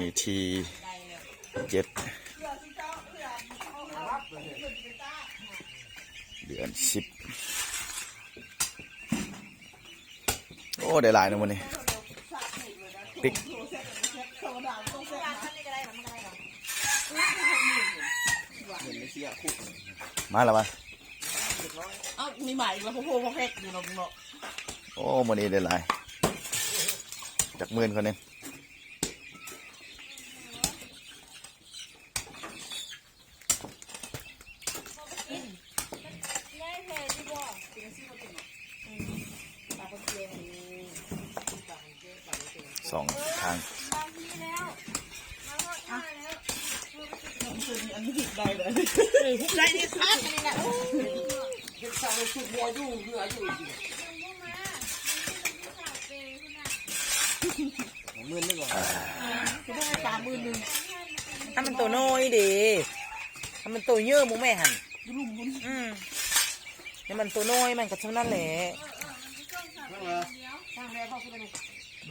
นี้ที่7 เดือน 10โอ้ได้หลายนะวันนี้พริกมาแล้วมั้ยเอ้ามีหมายอีกแล้วพ่อพ่อแพกอยู่เนาะโอ้วันนี้ได้หลายจากหมื่นคนนึงสองทางอันนี้ผิดได้เลยได้นี่คัดนี่แหละเห็นสาวสุดบัวอยู่เหนืออยู่จริงมือนึงก่อนจะได้30,000นึงถ้ามันตัวน้อยดีถ้ามันตัวเยอะมึงแม่หันนี่มันตัวน้อยมันก็เท่านั้นแหละสร้างแล้วเขาก็ได้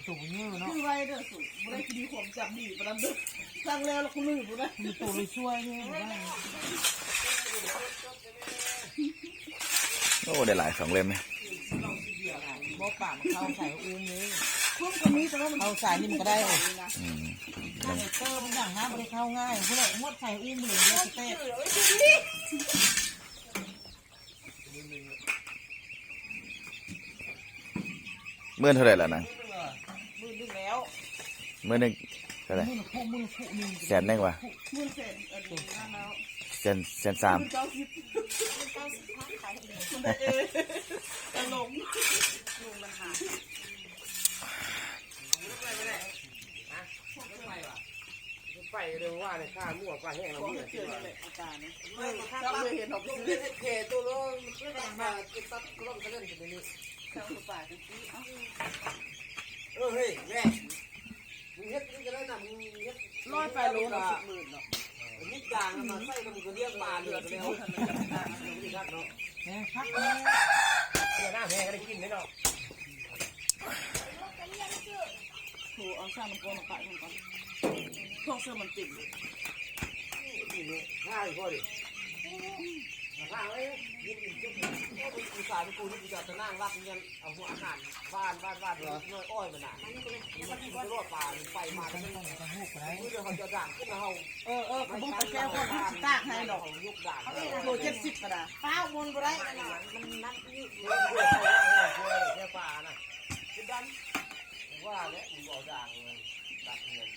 ตัวเยอะเนาะคือไรเด้อสุดไม่ได้ดีความจำดีประเดิมสร้างแล้วเราก็ลืมนะมีตัวไปช่วยเนี่ยโอ้ได้หลาย2 เล่มไหมบ่ป่ามันเข้าใส่อุ้มเลยคุ้มกับนี้แต่ว่ามันเข้าใส่นี่มันก็ได้มันเตอร์มันอย่างน้ำมันได้เข้าง่ายเพราะเลยมดใส่อุ้มเลยแล้วเตะเมื่อเท่าไหร่แล้วนะมือนึงแล้ว เมื่อนึงเท่าไหร่แสนนึงวะแสน3ไปเร็วว่าในข้ามั่วปลาแห้งเราเนี่ยที่ว่าอาจารย์ไม่ถ้าไม่เห็นออกไปเขตตัวโลนไม่ได้มากินตัดกล้องกันเล่นกันนี้เข้าป่าจริงเฮ้ยแม่มึงเฮ็ดนี่ก็ได้นะมึงเฮ็ดร้อยไปโลละ10,000เนาะนิดจางมาใส่มันก็เรียกปลาเหลือแล้วนี่ครับเนาะเนี่ยพักเดี๋ยวหน้าแม่ก็ได้กินได้เนาะโถเอาสร้างมันก่อนไปมันก่อนพวกเสื้อมันติดง่ายพอดิข้างเลยยิบจุ๊บกูสายกูนี่กูจะนั่งรับเงินเอาหัวอาหารบ้านเหรอน้อยอ้อยมันน่ะมันจะรอดป่าไฟมาแล้วมันเดี๋ยวเขาจะด่างขึ้นมาเขาผมไปแก้วคนที่ตากให้ดอกยุกด่างโล70กระดาษป้าวนบ่ได้มันนั่นนี่แค่ป่าน่ะคือดันว่าเนี่ยมึงเอาด่างตัดเงิน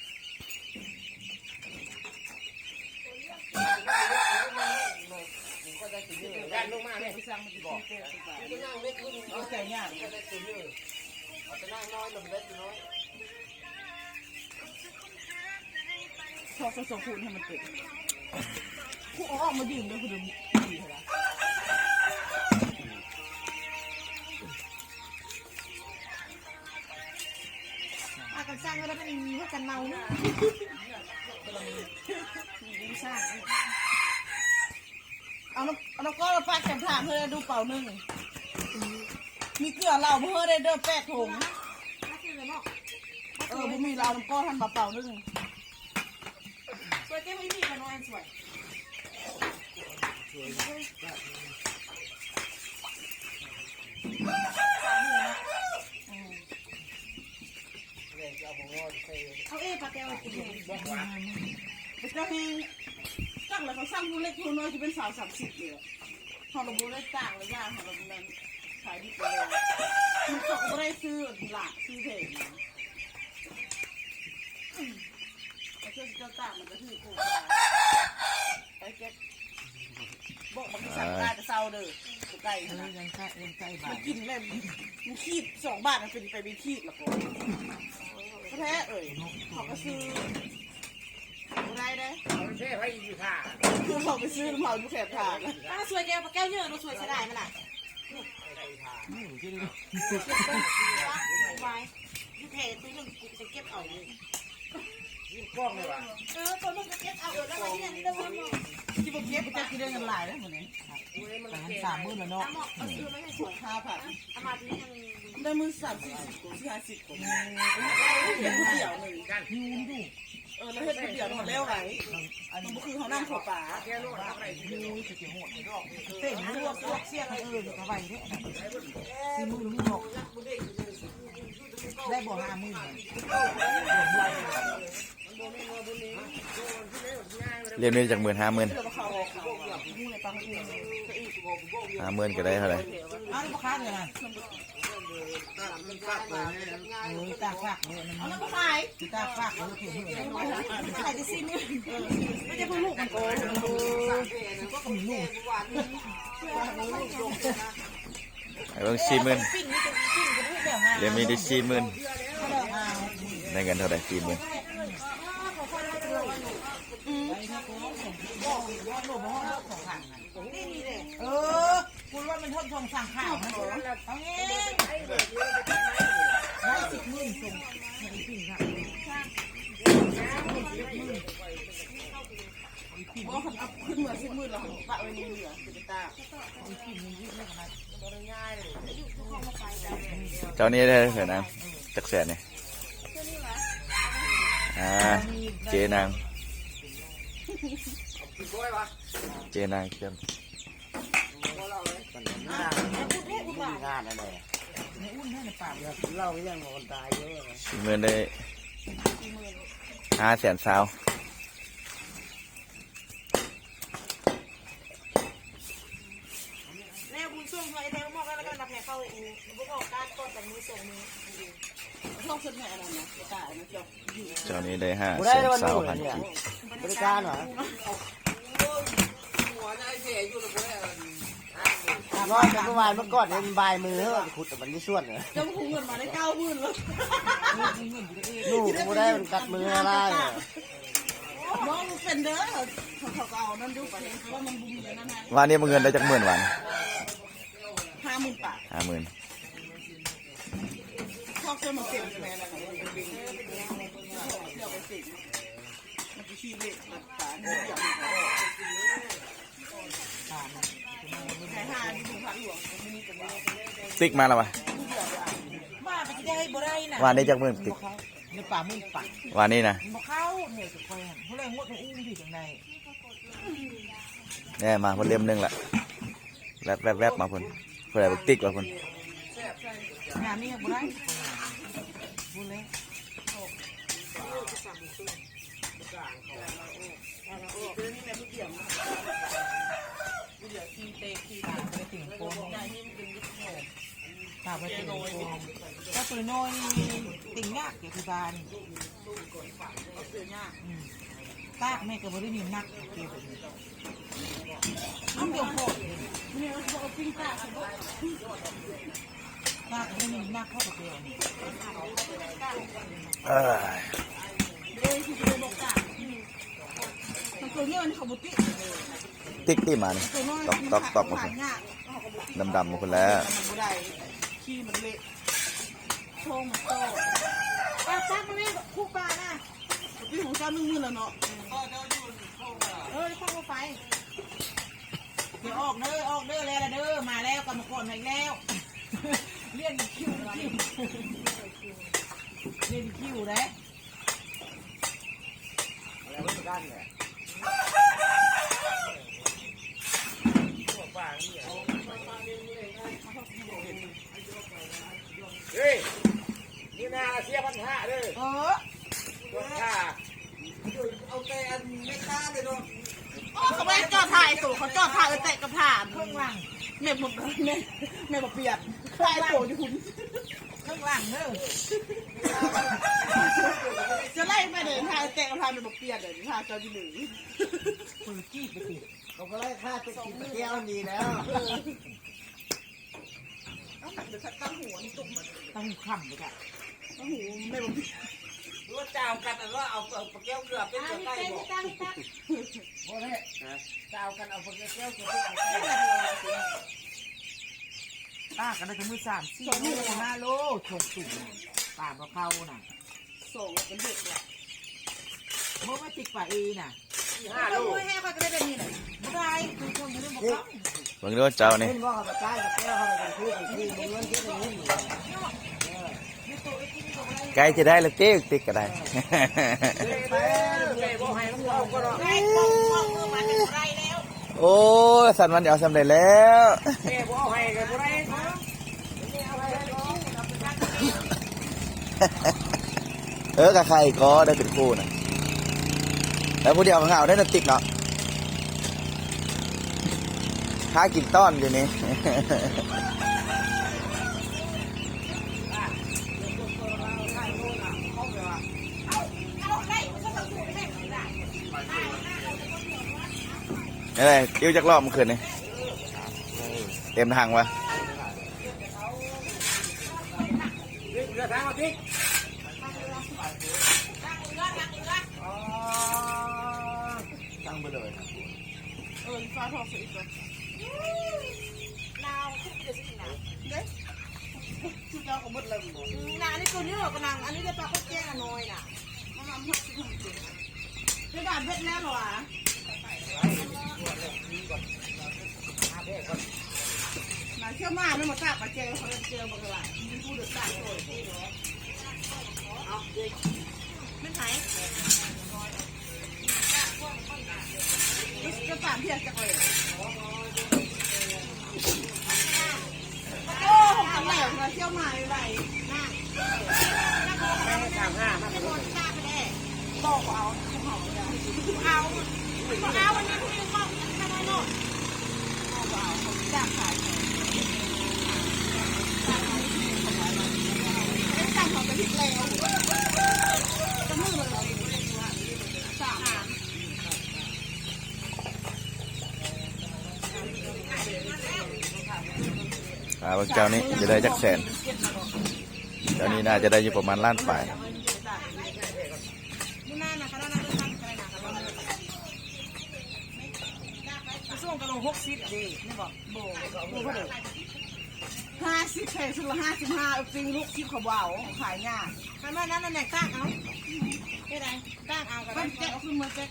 ก็ได้ถึงนี่ด้านลงมาเนี่ยไปสร้างมันบอกก็นั่งเล็กขึ้นเอาใจยากก็ได้ถึงนี่เอาจะนั่งน้อยลงเล็กน้อยชอบส่งคูณให้มันติดคู่ออกมาดื่มด้วยคือดีเหรออาการสร้างก็ได้เป็นมีว่ากันเมาเนาะมีสร้างเอาน้ำก้อนมาปากกันถามเธอดูเป่าหนึ่งมีเกลือเหล้าเพื่อได้เด้อ8 ถุงผมมีเหล้าน้ำก้อนท่านมาเป่าหนึ่งสวยแก้ไม่มีกันน้อยสวยเอาปลาแก้วกินเลยปลาแก้วตั้งแล้วเขาสร้างผู้เล็กผู้น้อยที่เป็น30เลยพอเราบูได้ต่างเลยย่าของเราเงินขายดีไปเลยมันเขาก็ได้ซื้อหลักซื้อเพลงนะแต่เชื่อเจ้าต่างมันก็คือโคตรไอ้แก๊กบอกมันสั่งได้แต่เศร้าเด้อไก่นะมันกินเลยมันขีด2 บาทมันเป็นไปเป็นขีดหรอกแท้เขาก็ซื้อได้ได้เท่ไปอยู่ค่ะคือเขาไปซื้อน้ำเผาอยู่แคบทางป้าสวยแก้วปลาแก้วเยอะเราสวยใช้ได้ไหมล่ะไว้ยูเทซื้อเรื่องกูจะเก็บเอาเลยยิ่งกล้องเลยวะตัวลูกจะเก็บเอาแล้วมาที่นี่เราที่ผมเก็บจะกินได้เงินหลายแล้วเหมือนนี้ ไปหัน30,000แล้วเนาะ เอาซื้อไม่ให้สวย 5,000 เอามาที่ยัง ได้มือ30-40กู50กูเฮ็ดผู้เดียวหนึ่ง ยูนดู แล้วเฮ็ดผู้เดียวหมดแล้วไงมันบ่คือเขานั่งเขาป่า ยูสิเกี่ยวโหดเต้นรวบเสียงกระไว้เด้40,000มีดอกได้บ่50,000 เรียนมีจาก50,000 เพื่อมาเขาออกเขาหูในปังหู 50,000ก็ได้เท่าไหร่ เอาลูกค้าเลยนะตาฝากเลย เอาน้ำมาขาย ตาฝากเลยถูกเหรอ ขายได้สิเนี่ยไม่ใช่เพื่อลูกมันโกง ก็มีลูก ไอ้เบิ่ง40,000 ปิ้งนี่จะปิ้งก็ได้แบบงาน เรียนมีได้40,000 เอา ได้เงินเท่าไหร่40,000 ไปนะกูส่งว่าโลบ่ว่าของขังนี่นี่เลยคุณว่ามันทนทงสั่งข้าวนะเอาเองได้10,000ส่งให้ปิ้งครับ บอกเขาเอาขึ้นมา10,000แล้วปะไว้ในเหลือเป็นตา เจ้านี้ได้เท่าไหร่นะจักแสนนี่เจนางเจนางเกี่ยม งานอะไร ในอุ่นให้ในปาก เล่ายังคนตายเยอะเลย 40,000ได้500,000ซาว แม่บุญส่งไอ้แท้มอกแล้วก็นับแห่เข้าเองบุกออกการก่อนแต่มือส่งมือ ชอบขึ้นแม่อะไรนะตานะจบ เจ้านี้ได้500,000ซาวพันกี บริการเหรอน้อยแต่เมื่อวานเมื่อก่อนเนี่ยมันบายมือเขาขุดแต่มันไม่ส่วนเลย จะมาคุเงินมาได้90,000แล้ว ลูกกูได้มันกัดมืออะไร น้องมันเป็นเด้อเขาก็เอานั่นดูไปว่ามันบุญอย่างนั้นนะ วันนี้มึงเงินได้จัก10,000วัน 50,000 บาท 50,000 ชอบเสื้อมันเต็มใช่ไหมอะไรนะมันเป็นเสื้อมันเต็มมันจะขี้เละตัดตาเนี่ยอย่างนี้ขายห่านดูพันหลวงมันมีแต่เนี้ย ติ๊กมาแล้ววะ มาไปที่ได้บ่ได้นะ วันนี้จัก10,000ติ๊ก ในป่ามือปัก วันนี้นะ บ่เข้าเนี่ยสุดคอยเขาเลยงดอุ้มที่ตรงใด แน่มาคนเล่มหนึงแหละแวบมาคนเพื่อติ๊กว่าคน งานนี้บ่ได้พูดเลย ขี้เตะขี้ ตาไปถึงโคนตาไปถึงโคนถ้าตัวน้อยติ่งยากเกี่ยวกับบ้านตากแม่ก็บ่ได้มีนักเกี่ยวกับเอาเกี่ยวพก เนี่ยเขาบอกปิ้งตาเขาบอก ตากไม่มีนักเข้าไปเกี่ยวนี่ เลยที่จะบอกตามันตัวเนี่ยมันขบุติ ติ๊กที่มานี่ ตัวน้อย ตอกมาคนดำมาคนแล้ว มันไม่ได้ขี้มันเละโชงมันโต ป้าจ้ามาเล่นคู่ปลาน่ะ พี่ของเจ้า1,000แล้วเนาะ เข้าไป เดี๋ยวออกเด้อแล้วเด้อมาแล้วกรรมกรมาอีกแล้วเรียนคิวเรียนคิวนะ อะไรบริการเนี่ยเฮ้ยนี่นาเสีย1,500เลยตัวค่าเอาแต่อันไม่ค่าเลยเนาะ เขาไม่จอดถ่ายตู่เขาจอดถ่ายเตะกับผ่าน ข้างหลัง แม่ผมแม่บอกเปียกคลายโผล่อยู่คุณ ข้างหลังเด้อ จะไล่ไปเดินถ่ายเตะกับผ่านแม่บอกเปียกเลยถ่ายเจ้าที่หนึ่ง ปืนกี้ไปติด เราก็ไล่ค่าจะกินแก้วดีแล้ว เดี๋ยวตั้งหัวนี่ตุ่มมัน ต้องขำเลยค่ะ ตั้งหูแม่บอกเปียก รู้ว่าเจ้ากันแต่ว่าเอาแก้วเกลือเป็นตัวใกล้บอก ตั้ง โอ้ยเจ้ากันเอาแก้วเกลือเป็น ป้ากันได้ถึงมือ3-4 โล5 โลฉกตุ่มป้าบ่เข้าน่ะ ส่งเป็นเด็กแหละ เมื่อมาติดป่าเอน่ะ 5 ลูก ให้เขาจะได้เป็นนี่ไหน บ่ได้คือคนอยู่ในบ่เข้า เบิ่งดูเจ้านี่ เล่นว่าเขาไปใช้กับแก้วเขาไปกันคือเงินที่ตรงนี้ ไก่จะได้แล้วเจ๊ติ๊กก็ได้ ไปแก้บอกให้ลูกเราก็รอ ไอ้พวกมือมาเป็นไรแล้ว โอ้ยสันมันเดี๋ยวสำเร็จแล้ว แก้บอกให้กันไรเนาะ กับใครก็ได้เป็นคู่นะแล้วผู้เดียวของเราได้น่ะติ๊กเนาะค้ากินต้อนอยู่นี่ เอ้ยกิ้วจักรอบเมื่อคืนนี่เต็มทางวะ เรือทางมาติ๊กตั้งไปเลย ฟ้าทองสีก่อน นาวคุกเดือดสินะ เด้ชุดเจ้าของบดเลยบ่ นาอันนี้ตัวนี้หรอกนางอันนี้ได้ปลาข้าวแกงน้อยน่ะ มันทำให้ชุดของจริงเป็นด่านเพชรแน่หรอวะนายเชื่อมาไม่มาทราบมาเจอเขาเจอบอกว่ามีผู้เดือดร้อนเลยไม่ไหนจะตามเพียรจักเลยโอ้ผมทำแหลกมาเที่ยวมาอะไรน่า ทางห้า ไม่โดนตาไปแน่ บอกเอาเขาเผาเลย เอาวันนี้พี่บอกทำไมโน่น จ้างขายจ้างของกระดิ่งแล้วจะมือเลยสาม บางเจ้านี้จะได้จักแสนเจ้านี้น่าจะได้อยู่ประมาณล้านปลาย มุน่านะคณะนักทำอะไรนะคณะส่งกระโหลก60ดีนี่บอกโบก็เด้อ 50แพงสุดละ55จริงลูกที่เขาเบาขายง่าย คณะนั้นน่ะตั้งเอาไม่ได้ตั้งเอากัน มันแกะขึ้นมาแกะ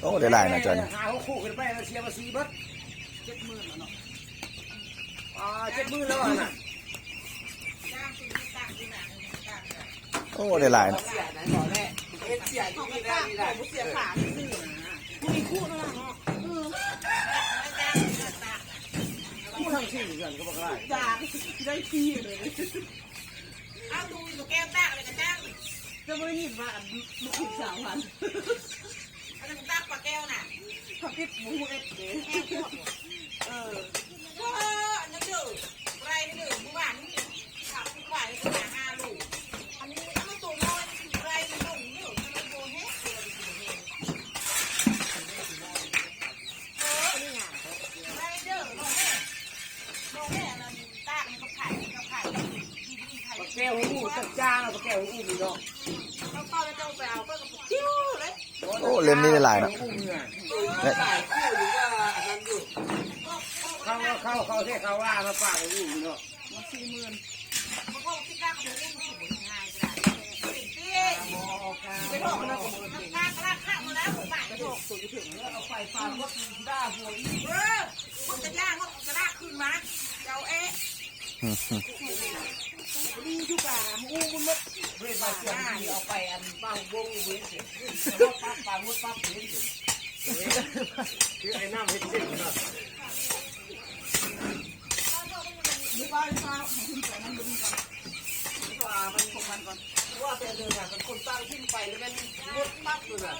โอ้ได้หลายนะเจ้านี่ หาคู่กันไปเชียร์มาซีบัส 70,000แล้วเนาะ 70,000แล้วน่ะ โอ้ได้หลายนะ เสียไหนบอกแน่เสีย ของ ที่ กระ นี่ ตา ได้ ของเสียขาซื่อนะมีคู่นั่นแหละเนาะคู่ทั้งสี่กันก็บอกได้ จางได้ที่เลย เอาดูอยู่แก้วตั้งเลยกันตั้ง จะไม่ยินว่าลูกสาวพัน อันนั้นตั้งปลาแก้วน่ะ เขาคิดหมูเอ็ดเก๋ แก้วพวกอันนั้นเด้อไรเด้อผู้บ้านนี่ขับผู้ฝ่ายเลยหาลูกอันนี้มันตัวน้อยไรมันลงเด้อมันโบเฮ็ดนี่ไงไรเด้อโบเฮ็ดนั่นตั้งกับไข่ดีไข่ แก้วหูตักจ้างแก้วหูมีเนาะ เราเข้าแล้วต้องไปเอาก็จิ้วเลย โอ้เล่มนี้ได้หลายนะ หูเงื่อน และ คู่อยู่ก็อันนั้นอยู่เขาเท่เขาว่ามาฝากอยู่เนาะ มา40,000 มันก็คิดว่าเขาเป็นผู้ง่ายก็ได้ไปโทษมันข้ามาแล้วผมบ้านไปโทษ ตัวจะถึงแล้วเอาไฟฟ้า ว่าด้าหัวอี คนจะย่างว่าจะลากขึ้นมาเจ้าเอ๊ะ ดีทุกอย่างมูมันหมด เวทมาเสียงเอาไปอันบ้างวงเว้นปั๊บปั๊บมุดปั๊บเว้นคือไอ้น้ำเห็ดเส้นเนาะ มีไฟฟ้าของคุณแต่นั้นดูก่อนว่ามันของมันก่อน ว่าแต่เดินผ่านคนตั้งขึ้นไปแล้วมันมุดปั๊บเลย